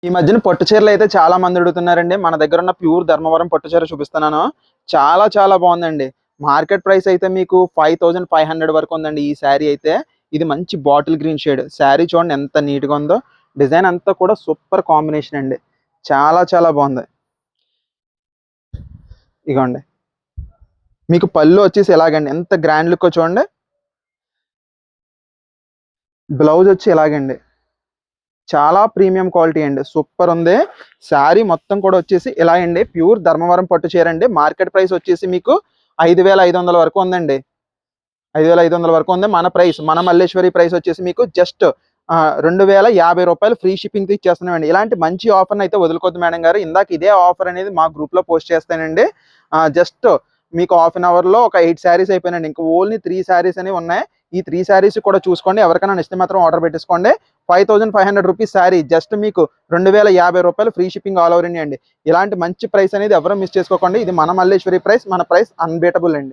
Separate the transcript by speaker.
Speaker 1: ఈ మధ్యన పట్టు చీరలు అయితే చాలా మంది అడుగుతున్నారండి. మన దగ్గర ఉన్న ప్యూర్ ధర్మవరం పట్టు చీర చూపిస్తున్నాను. చాలా చాలా బాగుందండి. మార్కెట్ ప్రైస్ అయితే మీకు 5500 వరకు ఉందండి ఈ శారీ అయితే. ఇది మంచి బాటిల్ గ్రీన్ షేడ్. శారీ చూడండి ఎంత నీట్‌గా ఉందో. డిజైన్ అంతా కూడా సూపర్ కాంబినేషన్ అండి. చాలా చాలా బాగుంది. ఇగోండి. మీకు పళ్ళు వచ్చేసి ఇలాగండి. ఎంత గ్రాండ్ లుక్కో చూడండి. బ్లౌజ్ వచ్చి ఇలాగండి. చాలా ప్రీమియం క్వాలిటీ అండి. సూపర్ ఉంది. శారీ మొత్తం కూడా వచ్చేసి ఇలా అండి. ప్యూర్ ధర్మవరం పట్టు చీర అండి. మార్కెట్ ప్రైస్ వచ్చేసి మీకు 5500 వరకు ఉందండి. 5500 వరకు ఉంది. మన ప్రైస్ మన మల్లేశ్వరి ప్రైస్ వచ్చేసి మీకు జస్ట్ రూ. 2050 ఫ్రీ షిప్పింగ్‌తో ఇచ్చేస్తున్నామండి. ఇలాంటి మంచి ఆఫర్‌ని అయితే వదులుకోవద్దు మేడం గారు. ఇందాక ఇదే ఆఫర్ అనేది మా గ్రూప్‌లో పోస్ట్ చేస్తానండి. జస్ట్ మీకు హాఫ్ అన్ అవర్‌లో ఒక 8 శారీస్ అయిపోయినాయండి. ఇంకా ఓన్లీ 3 శారీస్ అనేవి ఉన్నాయి. ఈ 3 శారీస్ కూడా చూసుకోండి. ఎవరికైనా నచ్చితే మాత్రం ఆర్డర్ పెట్టేసుకోండి. రూ. 5500 శారీ జస్ట్ మీకు రూ. 2050 free shipping all over India అండి. ఇలాంటి మంచి ప్రైస్ అనేది ఎవరు మిస్ చేసుకోకండి. ఇది మన మల్లేశ్వరి ప్రైస్. మన ప్రైస్ అన్‌బీటబుల్ అండి.